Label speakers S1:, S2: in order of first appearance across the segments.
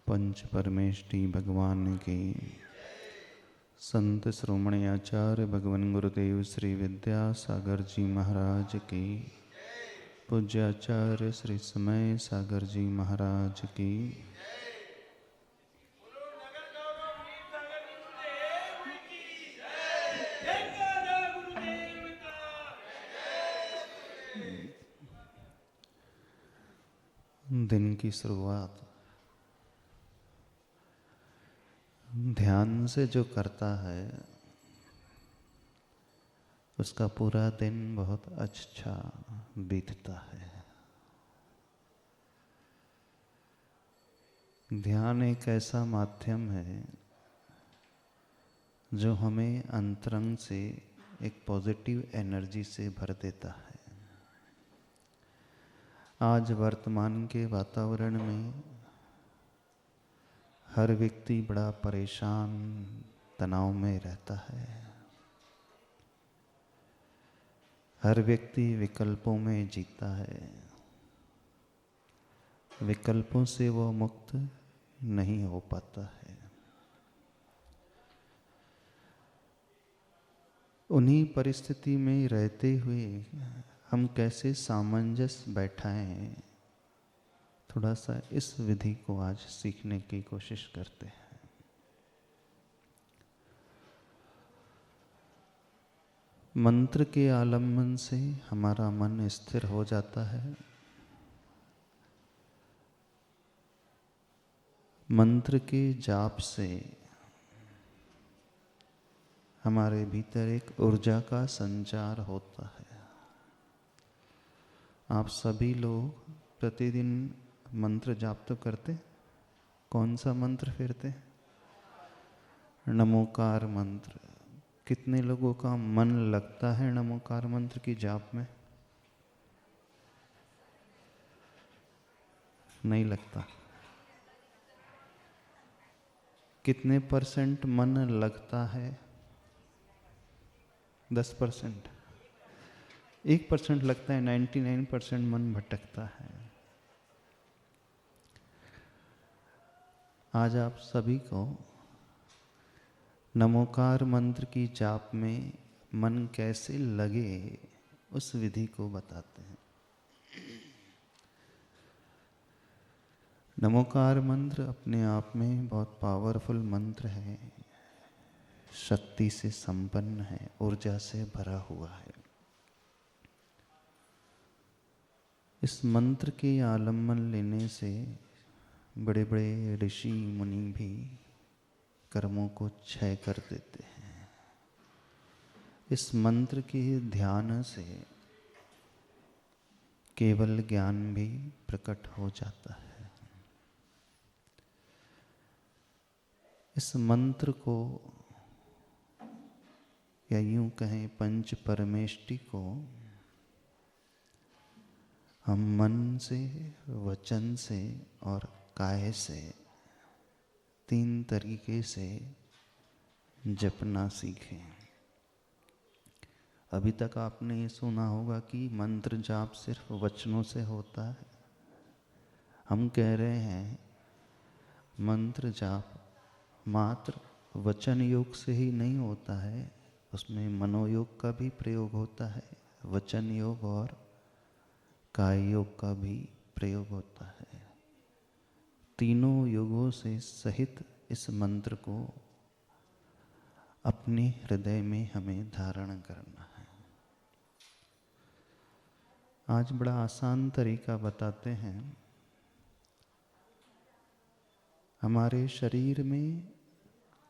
S1: पंच परमेष्टि भगवान की, संत श्रोमणी आचार्य भगवान गुरुदेव श्री विद्यासागर जी महाराज की, पूज्य आचार्य श्री समय सागर जी महाराज की। दिन की शुरुआत ध्यान से जो करता है उसका पूरा दिन बहुत अच्छा बीतता है। ध्यान एक ऐसा माध्यम है जो हमें अंतरंग से एक पॉजिटिव एनर्जी से भर देता है। आज वर्तमान के वातावरण में हर व्यक्ति बड़ा परेशान, तनाव में रहता है। हर व्यक्ति विकल्पों में जीता है। विकल्पों से वो मुक्त नहीं हो पाता है। उन्हीं परिस्थिति में रहते हुए हम कैसे सामंजस्य बैठाएं, थोड़ा सा इस विधि को आज सीखने की कोशिश करते हैं। मंत्र के आलम्बन से हमारा मन स्थिर हो जाता है। मंत्र के जाप से हमारे भीतर एक ऊर्जा का संचार होता है। आप सभी लोग प्रतिदिन मंत्र जाप तो करते? कौन सा मंत्र फिरते? नमोकार मंत्र। कितने लोगों का मन लगता है नमोकार मंत्र की जाप में? नहीं लगता। कितने % मन लगता है? 10%। 1% लगता है, 99% मन भटकता है। आज आप सभी को नमोकार मंत्र की जाप में मन कैसे लगे उस विधि को बताते हैं। नमोकार मंत्र अपने आप में बहुत पावरफुल मंत्र है, शक्ति से संपन्न है, ऊर्जा से भरा हुआ है। इस मंत्र के आलम्बन लेने से बड़े बड़े ऋषि मुनि भी कर्मों को क्षय कर देते हैं। इस मंत्र के ध्यान से केवल ज्ञान भी प्रकट हो जाता है। इस मंत्र को या यूं कहें पंच परमेष्टि को हम मन से, वचन से और काय से 3 तरीके से जपना सीखें। अभी तक आपने ये सुना होगा कि मंत्र जाप सिर्फ वचनों से होता है। हम कह रहे हैं मंत्र जाप मात्र वचन योग से ही नहीं होता है, उसमें मनोयोग का भी प्रयोग होता है, वचन योग और काय योग का भी प्रयोग होता है। तीनों योगों से सहित इस मंत्र को अपने हृदय में हमें धारण करना है। आज बड़ा आसान तरीका बताते हैं। हमारे शरीर में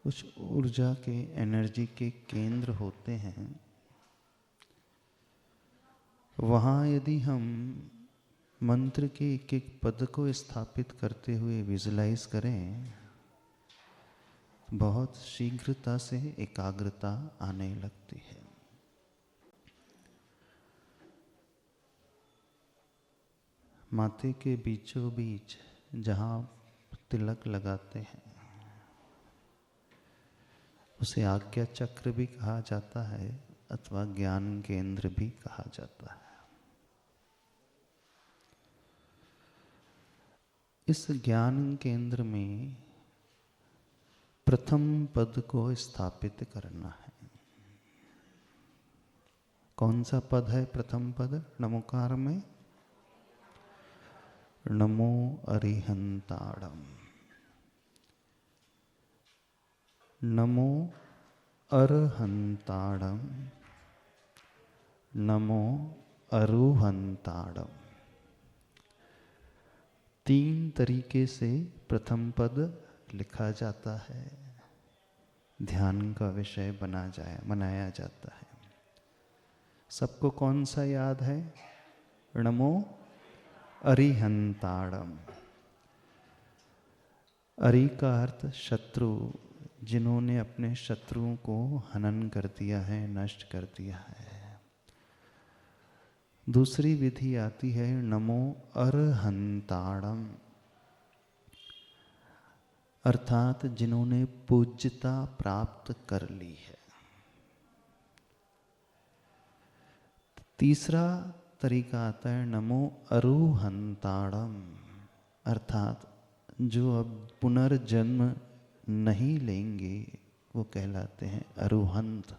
S1: कुछ ऊर्जा के, एनर्जी के केंद्र होते हैं। वहाँ यदि हम मंत्र के एक एक पद को स्थापित करते हुए विजुलाइज करें, बहुत शीघ्रता से एकाग्रता आने लगती है। माथे के बीचों बीच जहाँ तिलक लगाते हैं उसे आज्ञा चक्र भी कहा जाता है अथवा ज्ञान केंद्र भी कहा जाता है। इस ज्ञान केंद्र में प्रथम पद को स्थापित करना है। कौन सा पद है प्रथम पद नमोकार में? नमो अरिहंताड़म। नमो अरहंताड़म, नमो अरुहंताड़म। 3 तरीके से प्रथम पद लिखा जाता है, ध्यान का विषय बनाया जाता है। सबको कौन सा याद है? नमो अरिहंताड़म। अरि का अर्थ शत्रु, जिन्होंने अपने शत्रुओं को हनन कर दिया है, नष्ट कर दिया है। दूसरी विधि आती है नमो अरहंताड़म, अर्थात जिन्होंने पूज्यता प्राप्त कर ली है। तीसरा तरीका आता है नमो अरुहंताड़म, अर्थात जो अब पुनर्जन्म नहीं लेंगे वो कहलाते हैं अरुहंत।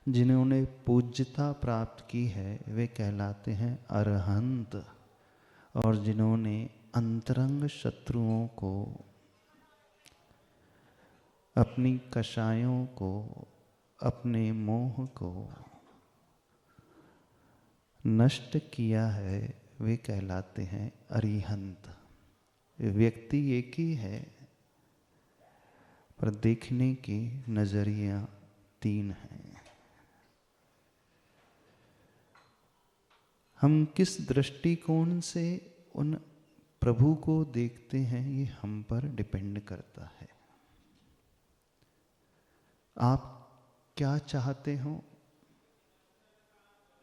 S1: जिन्होंने पूज्यता प्राप्त की है वे कहलाते हैं अरहंत। और जिन्होंने अंतरंग शत्रुओं को, अपनी कषायों को, अपने मोह को नष्ट किया है वे कहलाते हैं अरिहंत। व्यक्ति एक ही है पर देखने की नजरिया 3 हैं। हम किस दृष्टिकोण से उन प्रभु को देखते हैं ये हम पर डिपेंड करता है। आप क्या चाहते हो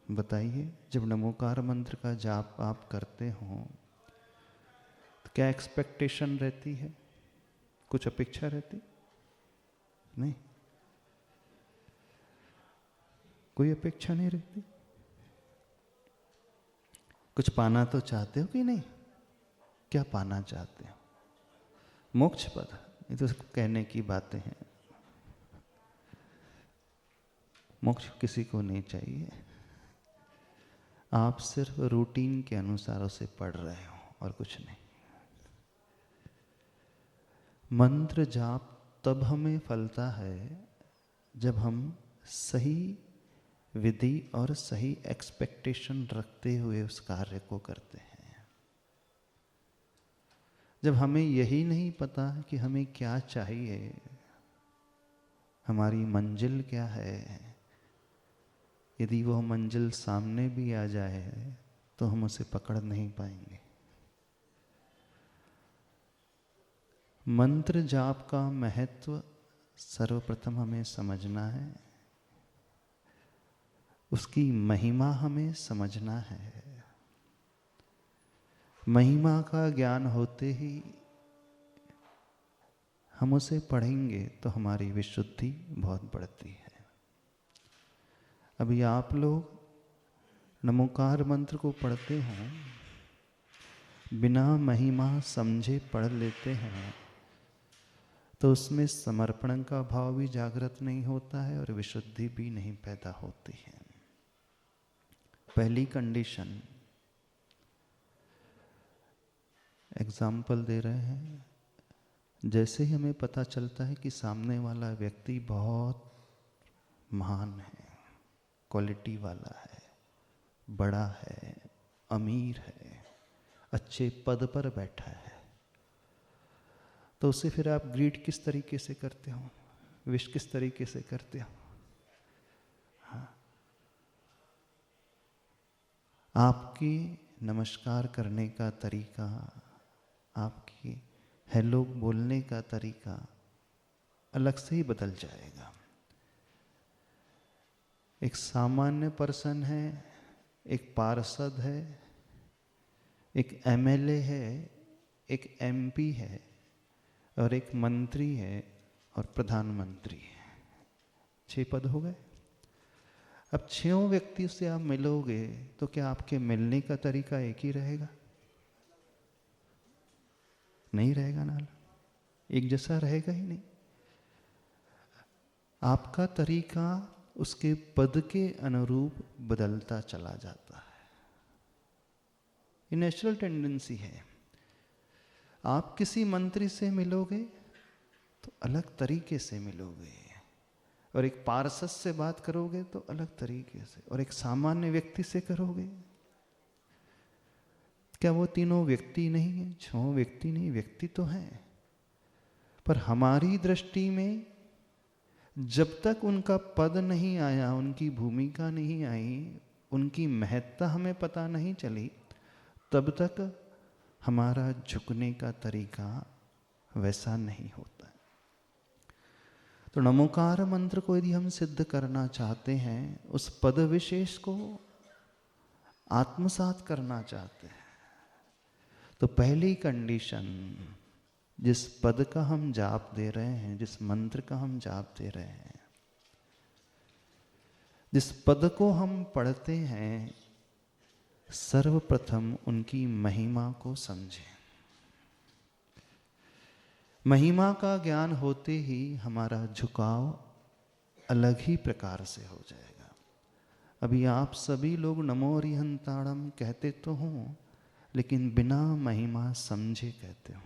S1: बताइए। जब नमोकार मंत्र का जाप आप करते हो तो क्या एक्सपेक्टेशन रहती है? कुछ अपेक्षा रहती? नहीं, कोई अपेक्षा नहीं रहती। कुछ पाना तो चाहते हो कि नहीं? क्या पाना चाहते हो? मोक्ष पद, ये तो कहने की बातें हैं। मोक्ष किसी को नहीं चाहिए। आप सिर्फ रूटीन के अनुसार उसे पढ़ रहे हो और कुछ नहीं। मंत्र जाप तब हमें फलता है जब हम सही विधि और सही एक्सपेक्टेशन रखते हुए उस कार्य को करते हैं। जब हमें यही नहीं पता कि हमें क्या चाहिए, हमारी मंजिल क्या है, यदि वह मंजिल सामने भी आ जाए तो हम उसे पकड़ नहीं पाएंगे। मंत्र जाप का महत्व सर्वप्रथम हमें समझना है, उसकी महिमा हमें समझना है। महिमा का ज्ञान होते ही हम उसे पढ़ेंगे तो हमारी विशुद्धि बहुत बढ़ती है। अभी आप लोग नमोकार मंत्र को पढ़ते हो, बिना महिमा समझे पढ़ लेते हैं तो उसमें समर्पण का भाव भी जागृत नहीं होता है और विशुद्धि भी नहीं पैदा होती है। पहली कंडीशन, एग्जाम्पल दे रहे हैं। जैसे ही हमें पता चलता है कि सामने वाला व्यक्ति बहुत महान है, क्वालिटी वाला है, बड़ा है, अमीर है, अच्छे पद पर बैठा है, तो उसे फिर आप ग्रीट किस तरीके से करते हो, विश किस तरीके से करते हो? हाँ, आपकी नमस्कार करने का तरीका, आपकी हेलो बोलने का तरीका अलग से ही बदल जाएगा। एक सामान्य पर्सन है, एक पार्षद है, एक एमएलए है, एक एमपी है और एक मंत्री है और प्रधानमंत्री है। 6 पद हो गए। अब 6 व्यक्ति से आप मिलोगे तो क्या आपके मिलने का तरीका एक ही रहेगा? नहीं रहेगा नाला, एक जैसा रहेगा ही नहीं। आपका तरीका उसके पद के अनुरूप बदलता चला जाता है। ये नेचुरल टेंडेंसी है। आप किसी मंत्री से मिलोगे तो अलग तरीके से मिलोगे, और एक पार्षद से बात करोगे तो अलग तरीके से, और एक सामान्य व्यक्ति से करोगे। क्या वो तीनों व्यक्ति नहीं है? छह व्यक्ति नहीं, व्यक्ति तो हैं, पर हमारी दृष्टि में जब तक उनका पद नहीं आया, उनकी भूमिका नहीं आई, उनकी महत्ता हमें पता नहीं चली, तब तक हमारा झुकने का तरीका वैसा नहीं होता है। तो नमोकार मंत्र को यदि हम सिद्ध करना चाहते हैं, उस पद विशेष को आत्मसात करना चाहते हैं, तो पहली कंडीशन, जिस पद का हम जाप दे रहे हैं, जिस मंत्र का हम जाप दे रहे हैं, जिस पद को हम पढ़ते हैं, सर्वप्रथम उनकी महिमा को समझें। महिमा का ज्ञान होते ही हमारा झुकाव अलग ही प्रकार से हो जाएगा। अभी आप सभी लोग नमो अरिहंताणम कहते तो हों, लेकिन बिना महिमा समझे कहते हो।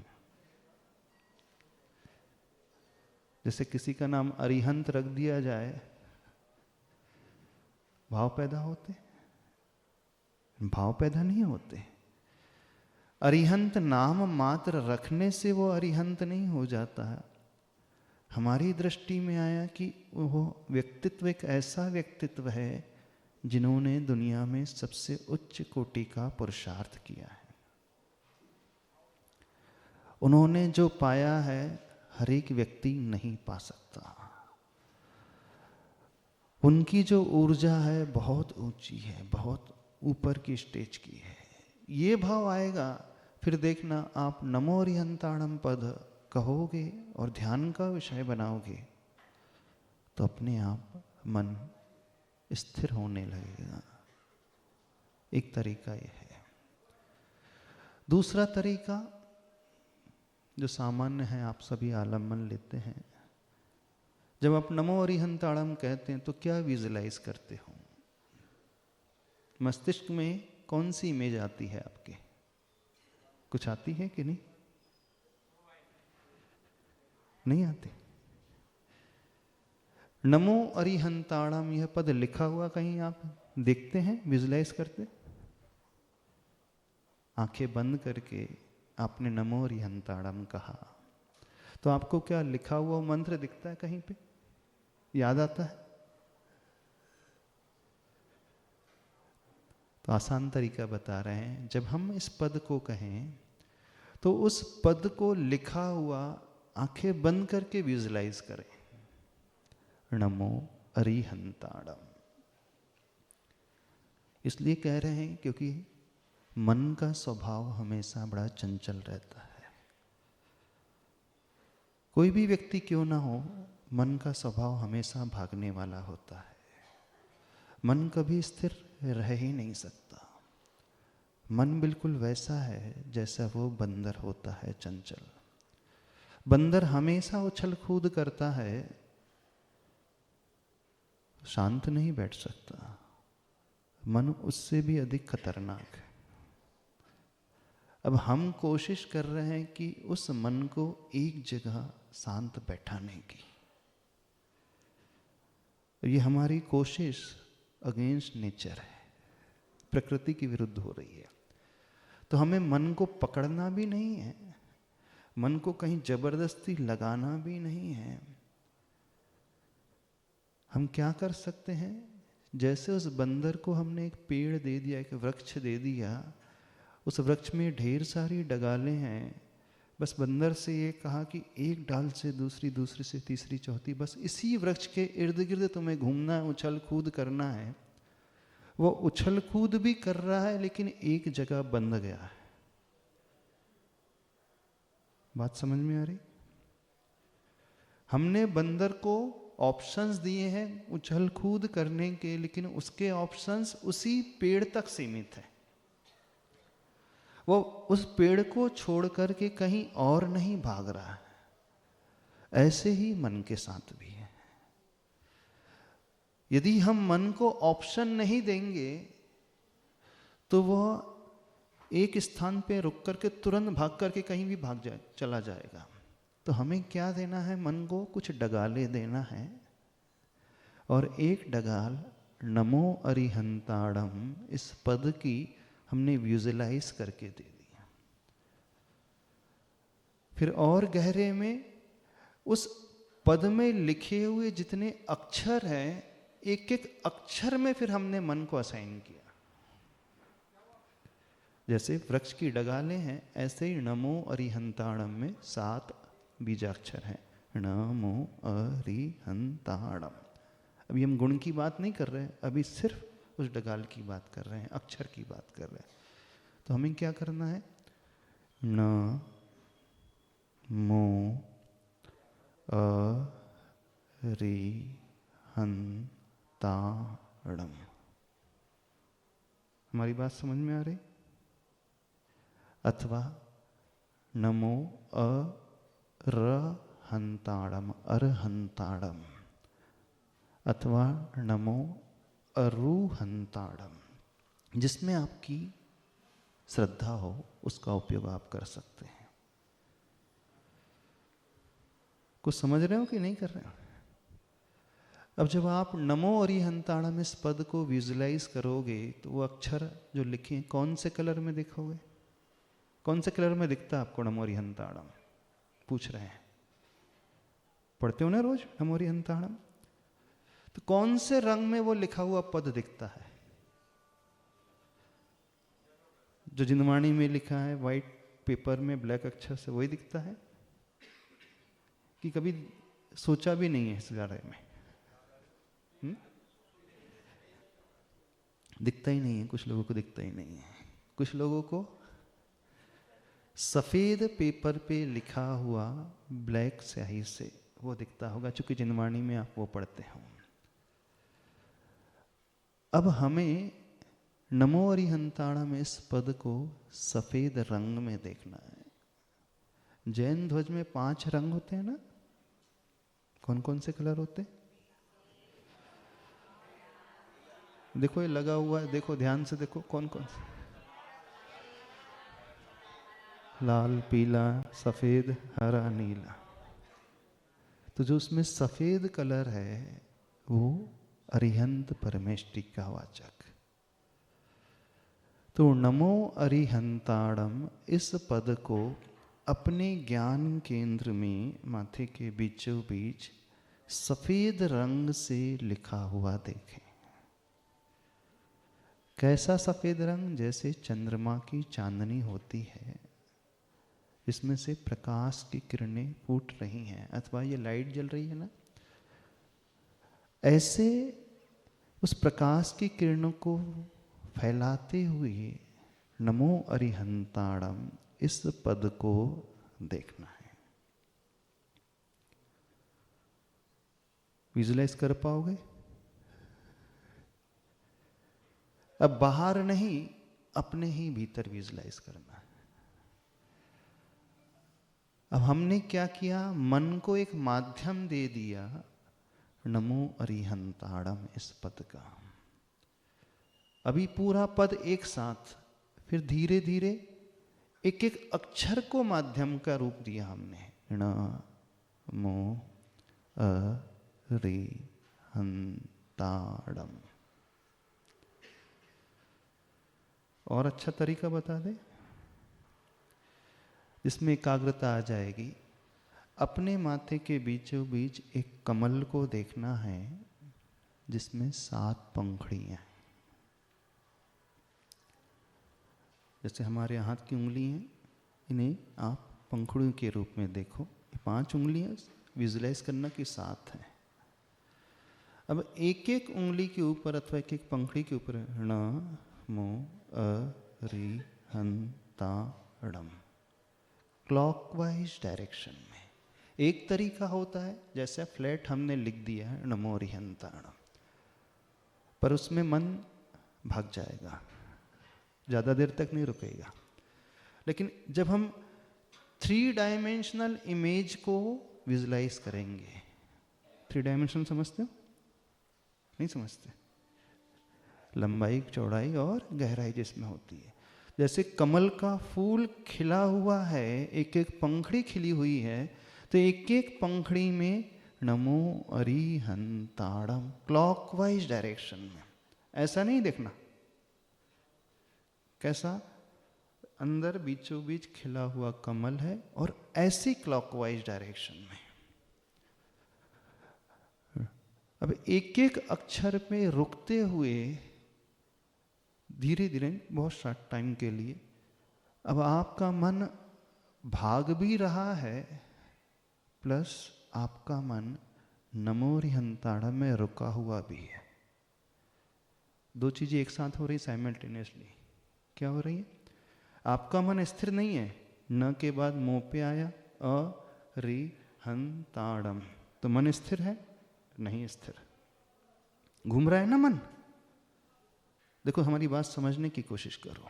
S1: जैसे किसी का नाम अरिहंत रख दिया जाए, भाव पैदा होते? भाव पैदा नहीं होते। अरिहंत नाम मात्र रखने से वो अरिहंत नहीं हो जाता है। हमारी दृष्टि में आया कि वो व्यक्तित्व एक ऐसा व्यक्तित्व है जिन्होंने दुनिया में सबसे उच्च कोटि का पुरुषार्थ किया है। उन्होंने जो पाया है हर एक व्यक्ति नहीं पा सकता। उनकी जो ऊर्जा है बहुत ऊंची है, बहुत ऊपर की स्टेज की है। ये भाव आएगा, फिर देखना आप नमो अरिहंताणम पद कहोगे और ध्यान का विषय बनाओगे तो अपने आप मन स्थिर होने लगेगा। एक तरीका यह है। दूसरा तरीका जो सामान्य है, आप सभी आलम्बन लेते हैं। जब आप नमो अरिहंताणम कहते हैं तो क्या विजुलाइज करते हो? मस्तिष्क में कौन सी इमेज आती है आपके? कुछ आती है कि नहीं? नहीं आती। नमो अरिहंताणम यह पद लिखा हुआ कहीं आप देखते हैं, विजुलाइज करते? आंखें बंद करके आपने नमो अरिहंताणम कहा तो आपको क्या लिखा हुआ मंत्र दिखता है? कहीं पे याद आता है? तो आसान तरीका बता रहे हैं। जब हम इस पद को कहें तो उस पद को लिखा हुआ आंखें बंद करके विजुलाइज करें, नमो अरिहंताणम। इसलिए कह रहे हैं क्योंकि मन का स्वभाव हमेशा बड़ा चंचल रहता है। कोई भी व्यक्ति क्यों ना हो, मन का स्वभाव हमेशा भागने वाला होता है। मन कभी स्थिर रह ही नहीं सकता। मन बिल्कुल वैसा है जैसा वो बंदर होता है, चंचल। बंदर हमेशा उछल कूद करता है, शांत नहीं बैठ सकता। मन उससे भी अधिक खतरनाक है। अब हम कोशिश कर रहे हैं कि उस मन को एक जगह शांत बैठाने की। ये हमारी कोशिश अगेंस्ट नेचर है, प्रकृति के विरुद्ध हो रही है। तो हमें मन को पकड़ना भी नहीं है, मन को कहीं जबरदस्ती लगाना भी नहीं है। हम क्या कर सकते हैं? जैसे उस बंदर को हमने एक पेड़ दे दिया, एक वृक्ष दे दिया, उस वृक्ष में ढेर सारी डगालें हैं, बस बंदर से ये कहा कि एक डाल से दूसरी, दूसरी से तीसरी, चौथी, बस इसी वृक्ष के इर्द गिर्द तुम्हें घूमना है, उछल कूद करना है। वो उछल कूद भी कर रहा है लेकिन एक जगह बंध गया है। बात समझ में आ रही? हमने बंदर को ऑप्शंस दिए हैं उछल कूद करने के, लेकिन उसके ऑप्शंस उसी पेड़ तक सीमित है। वो उस पेड़ को छोड़ करके कहीं और नहीं भाग रहा है। ऐसे ही मन के साथ भी है। यदि हम मन को ऑप्शन नहीं देंगे तो वह एक स्थान पे रुक करके तुरंत भाग करके कहीं भी चला जाएगा। तो हमें क्या देना है? मन को कुछ डगाले देना है। और एक डगाल नमो अरिहंताड़म, इस पद की हमने विजुअलाइज करके दे दिया। फिर और गहरे में उस पद में लिखे हुए जितने अक्षर हैं, एक एक अक्षर में फिर हमने मन को असाइन किया। जैसे वृक्ष की डगालें हैं, ऐसे ही नमो अरिहंताड़म में 7 बीजाक्षर हैं। नमो अरिहंताड़म। अभी हम गुण की बात नहीं कर रहे हैं, अभी सिर्फ उस डगाल की बात कर रहे हैं, अक्षर की बात कर रहे हैं। तो हमें क्या करना है? न मो अरिहंताड़म। हमारी बात समझ में आ रही? अथवा नमो अरहंताड़म, अरहंताड़म, अथवा नमो अरुहंताड़म। जिसमें आपकी श्रद्धा हो उसका उपयोग आप कर सकते हैं। कुछ समझ रहे हो कि नहीं कर रहे हो? अब जब आप नमो अरिहंताड़म इस पद को विजुलाइज करोगे तो वो अक्षर जो लिखे कौन से कलर में दिखोगे? कौन से कलर में दिखता है आपको नमो अरिहंताड़म? पूछ रहे हैं। पढ़ते हो ना रोज नमो अरिहंताड़म? तो कौन से रंग में वो लिखा हुआ पद दिखता है? जो जिनवाणी में लिखा है व्हाइट पेपर में ब्लैक अक्षर से, वही दिखता है? कि कभी सोचा भी नहीं है इस बारे में? दिखता ही नहीं है। कुछ लोगों को दिखता ही नहीं है। कुछ लोगों को सफेद पेपर पे लिखा हुआ ब्लैक स्याही से वो दिखता होगा, चूंकि जिनवाणी में आप वो पढ़ते हो। अब हमें नमो अरिहंताड़म इस पद को सफेद रंग में देखना है। जैन ध्वज में 5 रंग होते हैं ना? कौन कौन से कलर होते हैं? देखो ये लगा हुआ है, देखो ध्यान से देखो कौन कौन से। लाल, पीला, सफेद, हरा, नीला। तो जो उसमें सफेद कलर है वो अरिहंत परमेष्टि का वाचक। तो नमो अरिहंताड़म इस पद को अपने ज्ञान केंद्र में माथे के बीचों बीच सफेद रंग से लिखा हुआ देखें। कैसा सफेद रंग? जैसे चंद्रमा की चांदनी होती है, इसमें से प्रकाश की किरणें फूट रही हैं, अथवा ये लाइट जल रही है ना, ऐसे उस प्रकाश की किरणों को फैलाते हुए नमो अरिहंताड़म इस पद को देखना है। विजुलाइज कर पाओगे? अब बाहर नहीं, अपने ही भीतर विजुलाइज करना है। अब हमने क्या किया? मन को एक माध्यम दे दिया नमो अरिहंताड़म इस पद का। अभी पूरा पद एक साथ, फिर धीरे धीरे एक एक अक्षर को माध्यम का रूप दिया हमने। नमो अरिहंताड़म। और अच्छा तरीका बता दे जिसमें एकाग्रता आ जाएगी। अपने माथे के बीचों बीच एक कमल को देखना है जिसमें 7 पंखुड़ियां हैं। जैसे हमारे हाथ की उंगली हैं, इन्हें आप पंखुड़ियों के रूप में देखो। 5 उंगलियां विजुलाइज करना कि 7 हैं। अब एक एक उंगली के ऊपर अथवा एक एक पंखुड़ी के ऊपर नमो अरिहंताड़म क्लॉकवाइज डायरेक्शन में। एक तरीका होता है जैसे फ्लैट हमने लिख दिया है नमो अरिहंताड़म, पर उसमें मन भाग जाएगा, ज़्यादा देर तक नहीं रुकेगा। लेकिन जब हम 3 डायमेंशनल इमेज को विजुलाइज करेंगे, 3 डायमेंशन समझते हो? नहीं समझते? लंबाई, चौड़ाई और गहराई जिसमें होती है। जैसे कमल का फूल खिला हुआ है, एक एक पंखड़ी खिली हुई है, तो एक एक पंखड़ी में नमो अरिहंताड़म, क्लॉकवाइज डायरेक्शन में। ऐसा नहीं देखना, कैसा? अंदर बीचों बीच खिला हुआ कमल है और ऐसी क्लॉकवाइज डायरेक्शन में। अब एक एक अक्षर पे रुकते हुए धीरे धीरे, बहुत शॉर्ट टाइम के लिए, अब आपका मन भाग भी रहा है, प्लस आपका मन नमो अरिहंताड़म में रुका हुआ भी है। 2 चीजें एक साथ हो रही साइमल्टेनियसली। क्या हो रही है? आपका मन स्थिर नहीं है, न के बाद मोह पे आया अरिहंताड़म, तो मन स्थिर है? नहीं स्थिर, घूम रहा है ना मन। देखो हमारी बात समझने की कोशिश करो।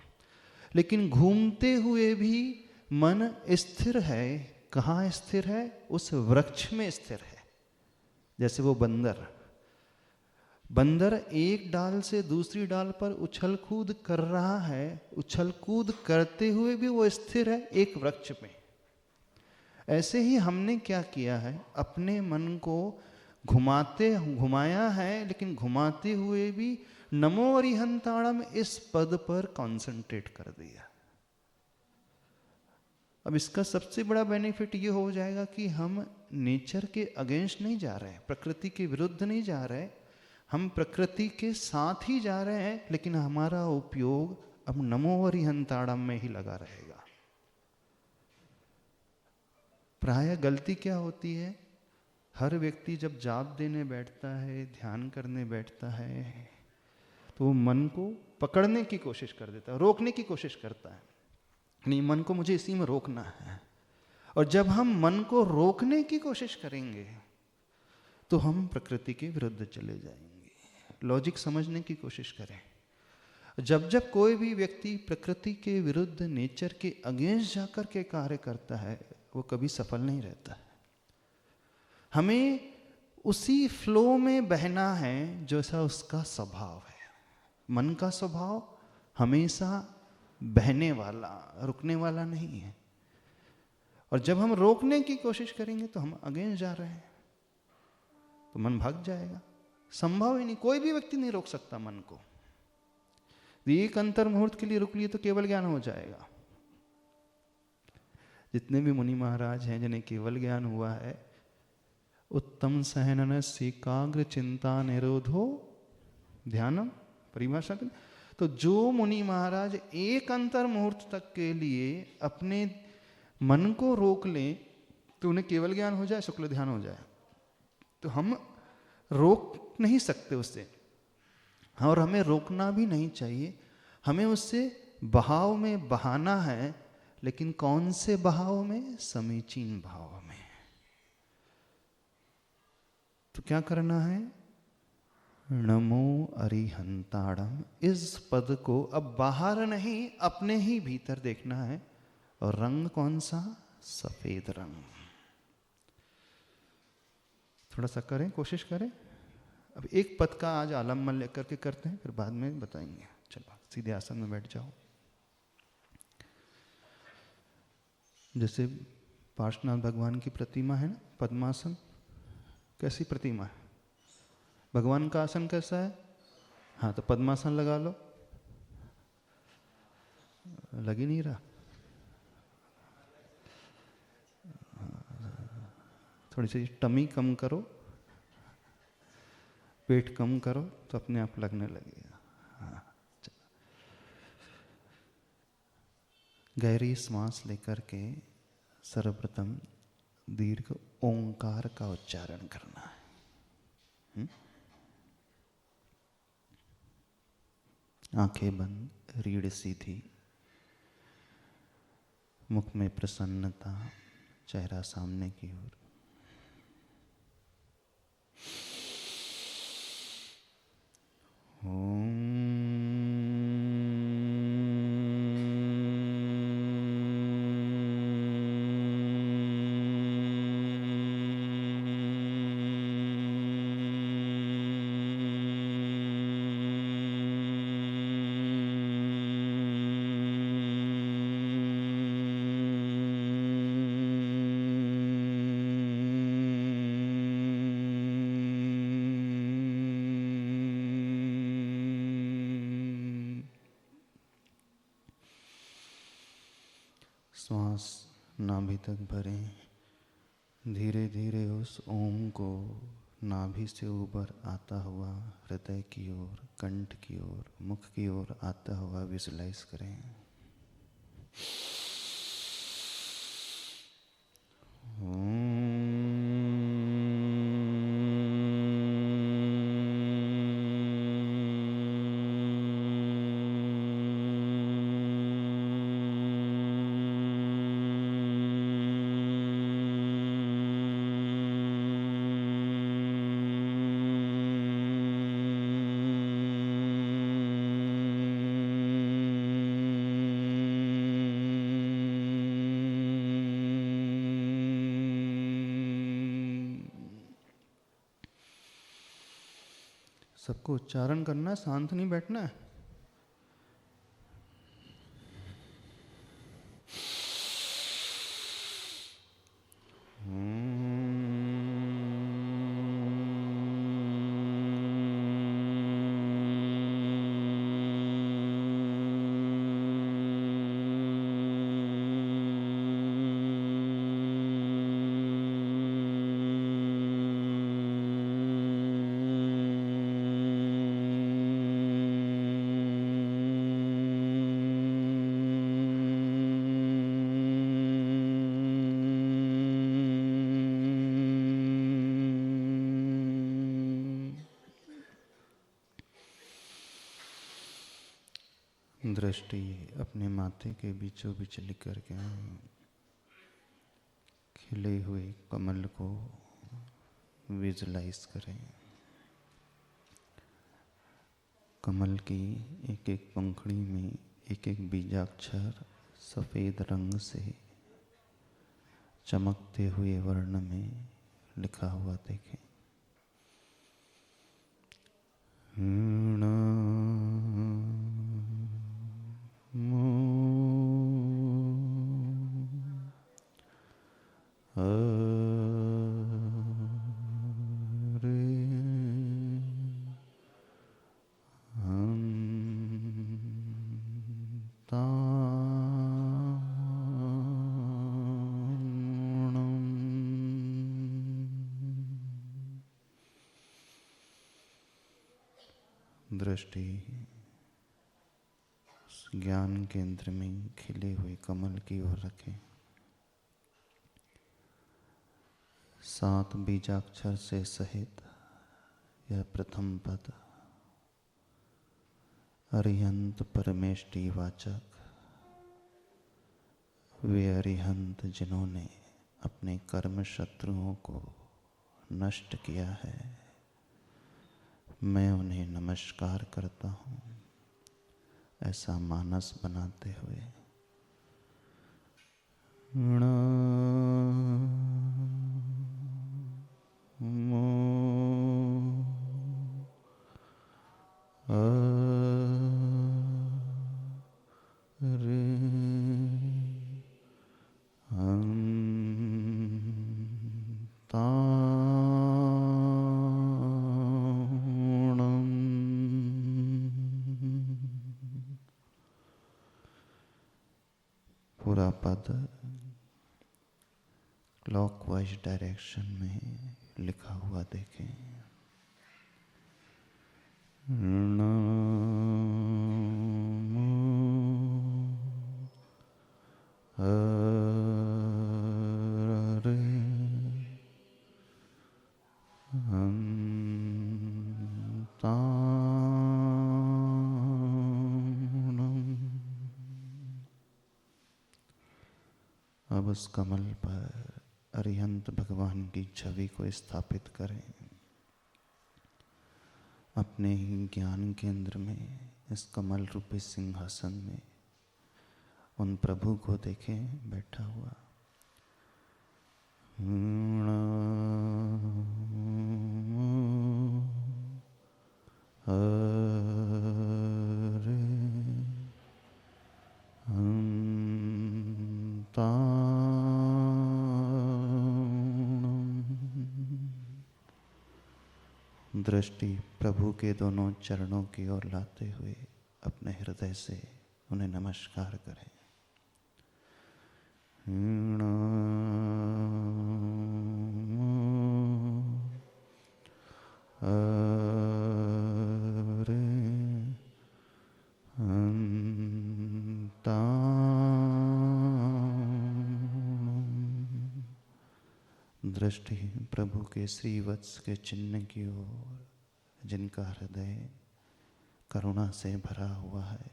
S1: लेकिन घूमते हुए भी मन स्थिर है। कहाँ स्थिर है? उस वृक्ष में स्थिर है। जैसे वो बंदर एक डाल से दूसरी डाल पर उछल कूद कर रहा है, उछल कूद करते हुए भी वो स्थिर है एक वृक्ष में। ऐसे ही हमने क्या किया है, अपने मन को घुमाया है, लेकिन घुमाते हुए भी नमो अरिहंताड़म इस पद पर कंसंट्रेट कर दिया। अब इसका सबसे बड़ा बेनिफिट ये हो जाएगा कि हम नेचर के अगेंस्ट नहीं जा रहे हैं, प्रकृति के विरुद्ध नहीं जा रहे, हम प्रकृति के साथ ही जा रहे हैं, लेकिन हमारा उपयोग अब नमो अरिहंताड़म में ही लगा रहेगा। प्रायः गलती क्या होती है, हर व्यक्ति जब जाप देने बैठता है, ध्यान करने बैठता है, तो वो मन को पकड़ने की कोशिश कर देता है, रोकने की कोशिश करता है। नहीं, मन को मुझे इसी में रोकना है। और जब हम मन को रोकने की कोशिश करेंगे तो हम प्रकृति के विरुद्ध चले जाएंगे। लॉजिक समझने की कोशिश करें। जब जब कोई भी व्यक्ति प्रकृति के विरुद्ध, नेचर के अगेंस्ट जाकर के कार्य करता है, वो कभी सफल नहीं रहता है। हमें उसी फ्लो में बहना है जैसा उसका स्वभाव है। मन का स्वभाव हमेशा बहने वाला, रुकने वाला नहीं है। और जब हम रोकने की कोशिश करेंगे तो हम अगेंस्ट जा रहे हैं, तो मन भाग जाएगा। संभव ही नहीं, कोई भी व्यक्ति नहीं रोक सकता मन को। एक अंतर मुहूर्त के लिए रुक लिए तो केवल ज्ञान हो जाएगा। जितने भी मुनि महाराज हैं जिन्हें केवल ज्ञान हुआ है, उत्तम सहनन एकाग्र चिंता निरोधो ध्यानम, परिभाषा। तो जो मुनि महाराज एक अंतर मुहूर्त तक के लिए अपने मन को रोक लें तो उन्हें केवल ज्ञान हो जाए, शुक्ल ध्यान हो जाए। तो हम रोक नहीं सकते उससे, और हमें रोकना भी नहीं चाहिए। हमें उससे बहाव में बहाना है, लेकिन कौन से बहाव में? समीचीन भाव में। तो क्या करना है? नमो अरिहंताड़म, इस पद को अब बाहर नहीं, अपने ही भीतर देखना है। और रंग कौन सा? सफेद रंग। थोड़ा सा करें, कोशिश करें। अब एक पद का आज आलम्बन लेकर के करते हैं, फिर बाद में बताएंगे। चलो सीधे आसन में बैठ जाओ। जैसे पार्श्वनाथ भगवान की प्रतिमा है ना, पद्मासन, कैसी प्रतिमा है? भगवान का आसन कैसा है? हाँ, तो पद्मासन लगा लो। लग ही नहीं रहा। थोड़ी सी टमी कम करो, पेट कम करो, तो अपने आप लगने लगेगा। हाँ, गहरी श्वास लेकर के सर्वप्रथम दीर्घ ओंकार का उच्चारण करना है। आंखें बंद, रीढ़ सीधी, मुख में प्रसन्नता, चेहरा सामने की ओर। ओम श्वास नाभि तक भरें। धीरे धीरे उस ओम को नाभि से ऊपर आता हुआ हृदय की ओर, कंठ की ओर, मुख की ओर आता हुआ विजुलाइज करें। सबको उच्चारण करना है, शांत नहीं बैठना है। दृष्टि अपने माथे के बीचों बीच लिख करके खिले हुए कमल को विजुलाइज करें। कमल की एक एक पंखुड़ी में एक एक बीजाक्षर सफ़ेद रंग से चमकते हुए वर्ण में लिखा हुआ देखें। दृष्टि ज्ञान केंद्र में खिले हुए कमल की ओर रखें। 7 बीजाक्षर से सहित यह प्रथम पद अरिहंत परमेष्टि वाचक, वे अरिहंत जिन्होंने अपने कर्म शत्रुओं को नष्ट किया है, मैं उन्हें नमस्कार करता हूँ, ऐसा मानस बनाते हुए पूरा पद क्लॉकवाइज डायरेक्शन में लिखा हुआ देखें। अब उस कमल पर अरिहंत भगवान की छवि को स्थापित करें। अपने ही ज्ञान केंद्र में इस कमल रूपी सिंहासन में उन प्रभु को देखें बैठा हुआ। दृष्टि प्रभु के दोनों चरणों की ओर लाते हुए अपने हृदय से उन्हें नमस्कार करें। दृष्टि प्रभु के श्रीवत्स के चिन्ह की ओर, जिनका हृदय करुणा से भरा हुआ है।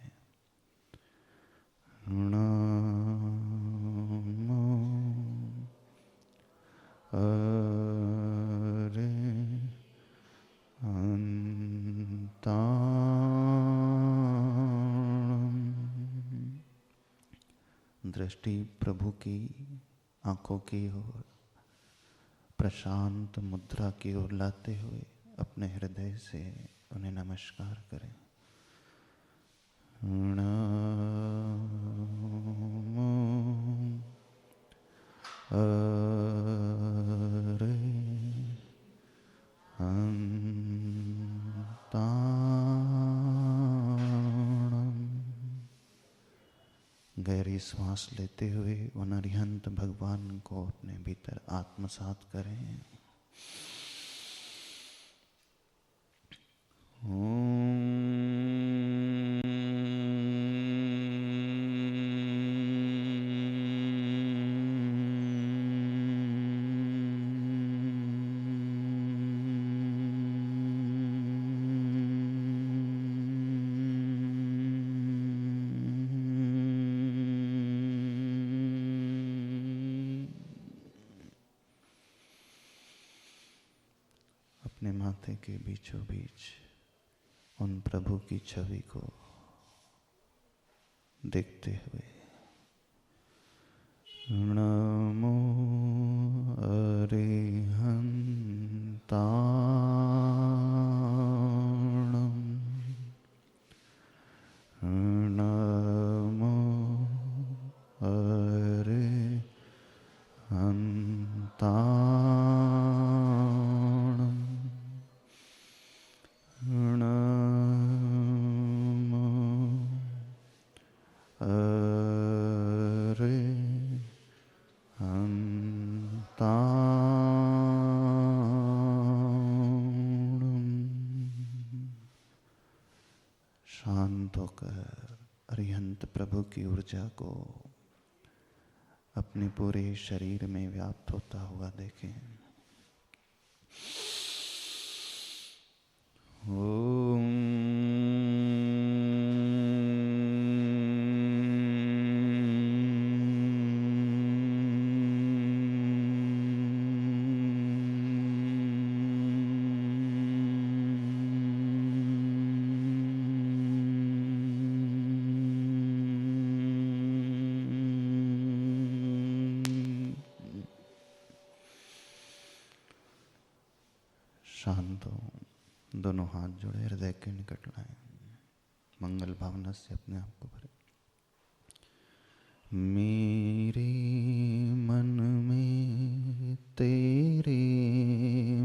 S1: दृष्टि प्रभु की आंखों की ओर प्रशांत मुद्रा की ओर लाते हुए अपने हृदय से उन्हें नमस्कार करें। गहरी श्वास लेते हुए उन अरिहंत भगवान को अपने भीतर आत्मसात करें। अपने माथे के बीचों बीच उन प्रभु की छवि को देखते हुए नमो अरिहंताणं, नमो अरिहंताणं, नमो अरिहंताणं। शांत होकर अरिहंत प्रभु की ऊर्जा को अपने पूरे शरीर में व्याप्त होता हुआ देखें। ओम शांत हो, दोनों हाथ जोड़े हृदय के निकट लाएं, मंगल भावना से अपने आप को भरें। मेरे मन में तेरे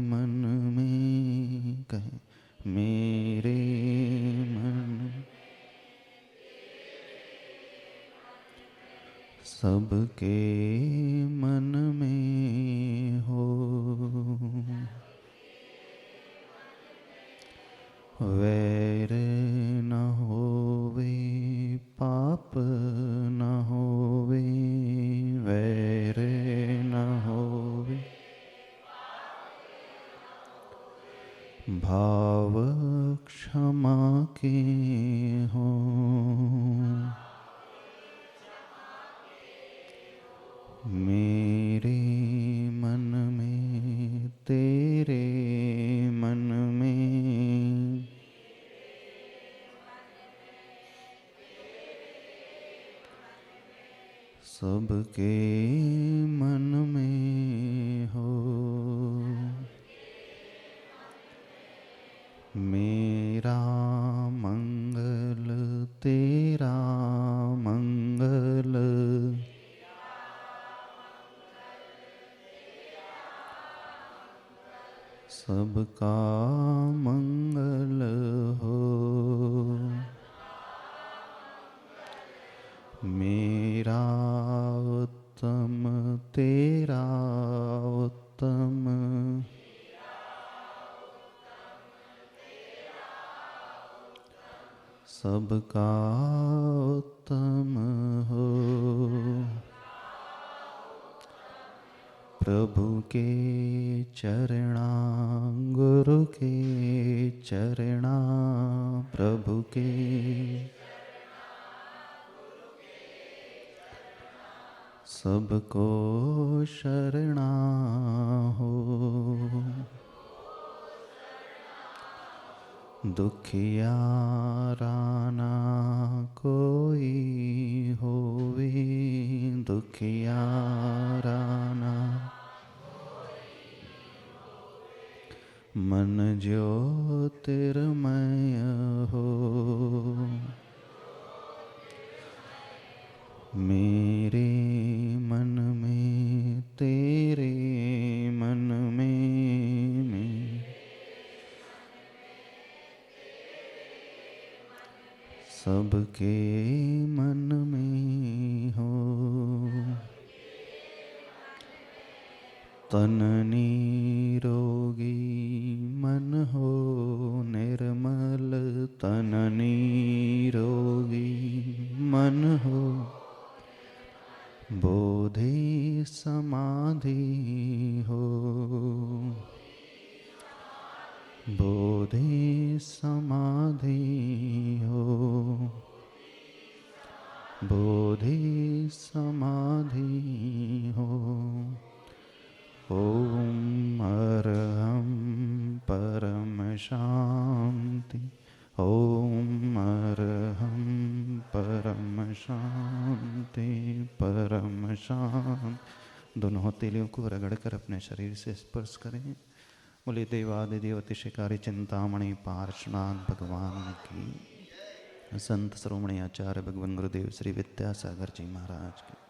S1: मन में, कहें मेरे मन सबके मन में हो, वैर न होवे पाप न होवे, वैर न होवे भाव क्षमा के हो, मेरे मन में तेरे मन में सबके मन में हो, मेरा मंगल तेरा मंगल, सबका मंगल हो, मेरा उत्तम सबका उत्तम हो। प्रभु के चरणा, गुरु के चरणा, प्रभु के सबको शरणा हो। दुखियारा कोई होवे, दुखियारा मन ज्योतिर्मय हो। मेरे मन में तेरे मन में सबके मन में हो। तन निरोगी मन हो निर्मल, तन निरोगी मन हो। बोधि समाधि हो, बोधि समाधि हो, बोधि समाधि हो। ओम अरहं परम शांति, ओम अरहं परम शांति, परम शांति। दोनों हथेलियों को रगड़ कर अपने शरीर से स्पर्श करें। बोले देवादिदेव अतिशयकारी चिंतामणि पार्श्वनाथ भगवान की, संत श्रोमणी आचार्य भगवान गुरुदेव श्री विद्यासागर जी महाराज की।